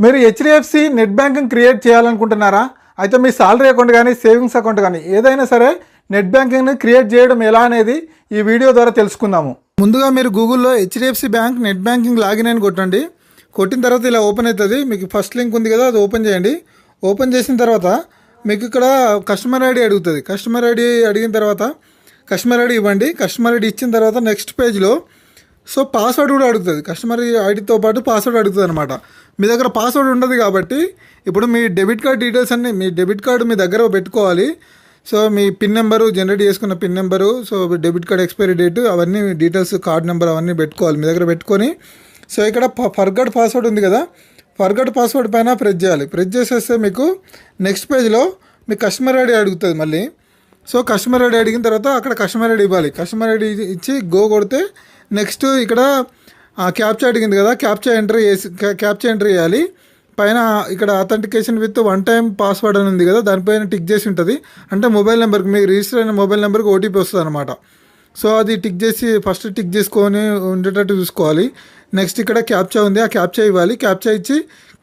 మీరు HDFC net banking create చేయాలనుకుంటున్నారా? అయితే మీ సాలరీ అకౌంట్ కానీ సేవింగ్స్ అకౌంట్ కానీ ఏదైనా సరే నెట్ బ్యాంకింగ్ని క్రియేట్ చేయడం ఎలా అనేది ఈ వీడియో ద్వారా తెలుసుకుందాము. ముందుగా మీరు గూగుల్లో HDFC bank net banking login అని కొట్టండి. కొట్టిన తర్వాత ఇలా ఓపెన్ అవుతుంది. మీకు ఫస్ట్ లింక్ ఉంది కదా, అది ఓపెన్ చేయండి. ఓపెన్ చేసిన తర్వాత మీకు ఇక్కడ కస్టమర్ ఐడి అడుగుతుంది. కస్టమర్ ఐడి అడిగిన తర్వాత కస్టమర్ ఐడి ఇవ్వండి. కస్టమర్ ఐడి ఇచ్చిన తర్వాత నెక్స్ట్ పేజ్లో పాస్వర్డ్ కూడా అడుగుతుంది. కస్టమర్ ఐడితో పాటు పాస్వర్డ్ అడుగుతుంది అనమాట. మీ దగ్గర పాస్వర్డ్ ఉండదు కాబట్టి ఇప్పుడు మీ డెబిట్ కార్డ్ డీటెయిల్స్ అన్నీ, మీ డెబిట్ కార్డు మీ దగ్గర పెట్టుకోవాలి. మీ పిన్ నెంబరు, జనరేట్ చేసుకున్న pin number, debit card expiry date, అవన్నీ డీటెయిల్స్, కార్డ్ నెంబర్ అవన్నీ పెట్టుకోవాలి మీ దగ్గర పెట్టుకొని. ఇక్కడ ఫర్గట్ పాస్వర్డ్ ఉంది కదా, ఫర్గట్ పాస్వర్డ్ పైన ప్రెస్ చేయాలి. ప్రెస్ చేసేస్తే మీకు నెక్స్ట్ పేజ్లో మీ కస్టమర్ ఐడి అడుగుతుంది మళ్ళీ. కస్టమర్ ఐడి అడిగిన తర్వాత అక్కడ కస్టమర్ ఐడి ఇవ్వాలి. కస్టమర్ ఐడి ఇచ్చి గో కొడితే నెక్స్ట్ ఇక్కడ క్యాప్చా అడిగింది కదా, క్యాప్చా ఎంటర్ చేయాలి. పైన ఇక్కడ అథెంటికేషన్ విత్ 1 టైం పాస్వర్డ్ అని ఉంది కదా, దానిపైన టిక్ చేసి ఉంటుంది. అంటే మొబైల్ నెంబర్కి, మీకు రిజిస్టర్ అయిన మొబైల్ నెంబర్కి ఓటీపీ వస్తుంది అనమాట. అది టిక్ చేసి ఫస్ట్ టిక్ చేసుకొని ఉండేటట్టు చూసుకోవాలి. నెక్స్ట్ ఇక్కడ క్యాప్చా ఉంది, ఆ క్యాప్చా ఇవ్వాలి. క్యాప్చా ఇచ్చి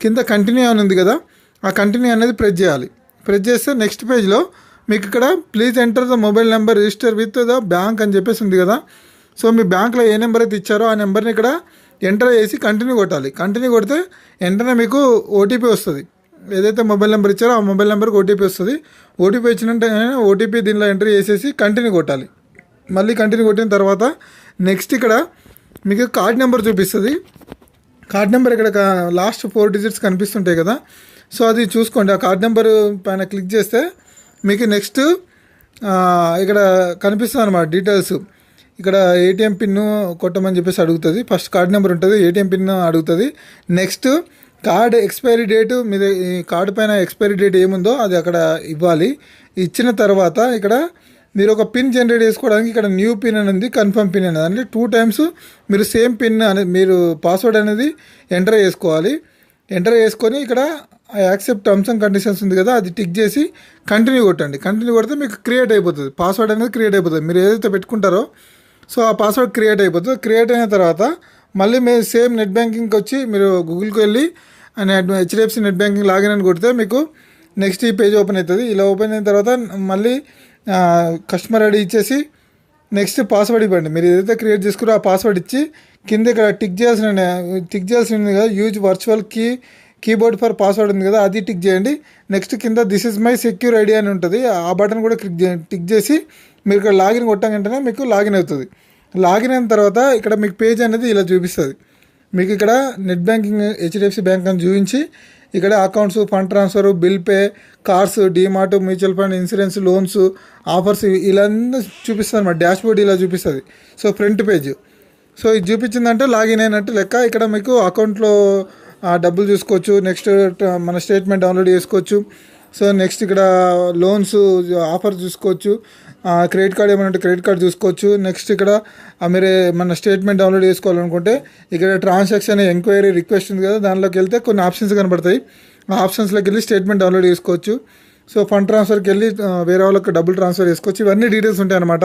కింద కంటిన్యూ అని ఉంది కదా, ఆ కంటిన్యూ అనేది ప్రెస్ చేయాలి. ప్రెస్ చేస్తే నెక్స్ట్ పేజ్లో మీకు ఇక్కడ please enter the mobile number register with the bank అని చెప్పేసి ఉంది కదా. మీ బ్యాంక్లో ఏ నెంబర్ అయితే ఇచ్చారో ఆ నెంబర్ని ఇక్కడ ఎంటర్ చేసి కంటిన్యూ కొట్టాలి. కంటిన్యూ కొడితే వెంటనే మీకు ఓటీపీ వస్తుంది. ఏదైతే మొబైల్ నెంబర్ ఇచ్చారో ఆ మొబైల్ నెంబర్కి ఓటీపీ వస్తుంది. ఓటీపీ వచ్చినట్టే ఓటీపీ దీనిలో ఎంటర్ చేసేసి కంటిన్యూ కొట్టాలి. మళ్ళీ కంటిన్యూ కొట్టిన తర్వాత నెక్స్ట్ ఇక్కడ మీకు కార్డ్ నెంబర్ చూపిస్తుంది. కార్డ్ నెంబర్ ఇక్కడ లాస్ట్ 4 డిజిట్స్ కనిపిస్తుంటాయి కదా, అది చూసుకోండి. ఆ కార్డ్ నెంబర్ పైన క్లిక్ చేస్తే మీకు నెక్స్ట్ ఇక్కడ కనిపిస్తుంది అన్నమాట డీటెయిల్స్. ఇక్కడ ఏటీఎం పిన్ కొట్టమని చెప్పేసి అడుగుతుంది. ఫస్ట్ కార్డ్ నెంబర్ ఉంటుంది, ఏటీఎం పిన్ అడుగుతుంది. నెక్స్ట్ కార్డ్ ఎక్స్పైరీ డేటు, మీద ఈ కార్డు పైన ఎక్స్పైరీ డేట్ ఏముందో అది అక్కడ ఇవ్వాలి. ఇచ్చిన తర్వాత ఇక్కడ మీరు ఒక పిన్ జనరేట్ చేసుకోవడానికి ఇక్కడ న్యూ పిన్ అని ఉంది, కన్ఫర్మ్ పిన్ అనేది, అంటే 2 టైమ్స్ మీరు సేమ్ పిన్ అనేది, మీరు పాస్వర్డ్ అనేది ఎంటర్ చేసుకోవాలి. ఎంటర్ చేసుకొని ఇక్కడ యాక్సెప్ట్ టర్మ్స్ అండ్ కండిషన్స్ ఉంది కదా, అది టిక్ చేసి కంటిన్యూ కొట్టండి. కంటిన్యూ కొడితే మీకు క్రియేట్ అయిపోతుంది, పాస్వర్డ్ అనేది క్రియేట్ అయిపోతుంది. మీరు ఏదైతే పెట్టుకుంటారో ఆ పాస్వర్డ్ క్రియేట్ అయిపోతుంది. క్రియేట్ అయిన తర్వాత మళ్ళీ మీరు సేమ్ నెట్ బ్యాంకింగ్కి వచ్చి మీరు గూగుల్కి వెళ్ళి హెచ్డిఎఫ్సి నెట్ బ్యాంకింగ్ లాగిన్ అని కొడితే మీకు నెక్స్ట్ ఈ పేజ్ ఓపెన్ అవుతుంది. ఇలా ఓపెన్ అయిన తర్వాత మళ్ళీ కస్టమర్ ఐడి ఇచ్చేసి నెక్స్ట్ పాస్వర్డ్ ఇవ్వండి. మీరు ఏదైతే క్రియేట్ చేసుకున్నారో ఆ పాస్వర్డ్ ఇచ్చి కింద ఇక్కడ టిక్ చేయాల్సింది కదా, use virtual keyboard for password ఉంది కదా, అది టిక్ చేయండి. నెక్స్ట్ కింద this is my secure ID అని ఉంటుంది, ఆ బటన్ కూడా టిక్ చేసి మీరు ఇక్కడ లాగిన్ కొట్టాం వెంటనే మీకు లాగిన్ అవుతుంది. లాగిన్ అయిన తర్వాత ఇక్కడ మీకు పేజ్ అనేది ఇలా చూపిస్తుంది. మీకు ఇక్కడ నెట్ బ్యాంకింగ్ హెచ్డిఎఫ్సి బ్యాంక్ అని చూపించి ఇక్కడ accounts, fund transfer, bill pay, cars, DMart, mutual fund, insurance, loans, offers ఇలా చూపిస్తుంది అన్నమాట. డాష్ బోర్డ్ ఇలా చూపిస్తుంది. Front page. ఇది చూపించిందంటే లాగిన్ అయినట్టు లెక్క. ఇక్కడ మీకు అకౌంట్లో డబ్బులు చూసుకోవచ్చు. నెక్స్ట్ మన స్టేట్మెంట్ డౌన్లోడ్ చేసుకోవచ్చు. నెక్స్ట్ ఇక్కడ లోన్స్ ఆఫర్ చూసుకోవచ్చు. క్రెడిట్ కార్డ్ ఏమైనా ఉంటే క్రెడిట్ కార్డ్ చూసుకోవచ్చు. నెక్స్ట్ ఇక్కడ మీరు మన స్టేట్మెంట్ డౌన్లోడ్ చేసుకోవాలనుకుంటే ఇక్కడ ట్రాన్సాక్షన్ ఎంక్వైరీ రిక్వెస్ట్ ఉంది కదా, దానిలోకి వెళ్తే కొన్ని ఆప్షన్స్ కనబడతాయి. ఆ ఆప్షన్స్లోకి వెళ్ళి స్టేట్మెంట్ డౌన్లోడ్ చేసుకోవచ్చు. ఫండ్ ట్రాన్స్ఫర్కి వెళ్ళి వేరే వాళ్ళకి డబ్బులు ట్రాన్స్ఫర్ చేసుకోవచ్చు. ఇవన్నీ డీటెయిల్స్ ఉంటాయి అనమాట.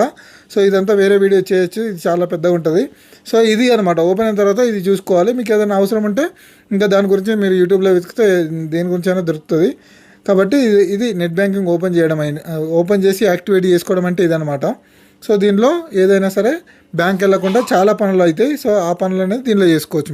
ఇదంతా వేరే వీడియో చేయొచ్చు, ఇది చాలా పెద్దగా ఉంటుంది. ఇది అనమాట. ఓపెన్ అయిన తర్వాత ఇది చూసుకోవాలి. మీకు ఏదైనా అవసరం ఉంటే ఇంకా దాని గురించి మీరు యూట్యూబ్లో వెతికితే దేని గురించి అయినా దొరుకుతుంది. కాబట్టి ఇది నెట్ బ్యాంకింగ్ ఓపెన్ చేసి యాక్టివేట్ చేసుకోవడం అంటే ఇదనమాట. దీనిలో ఏదైనా సరే బ్యాంక్ వెళ్ళకుండా చాలా పనులు అవుతాయి. ఆ పనులు అనేది దీనిలో చేసుకోవచ్చు.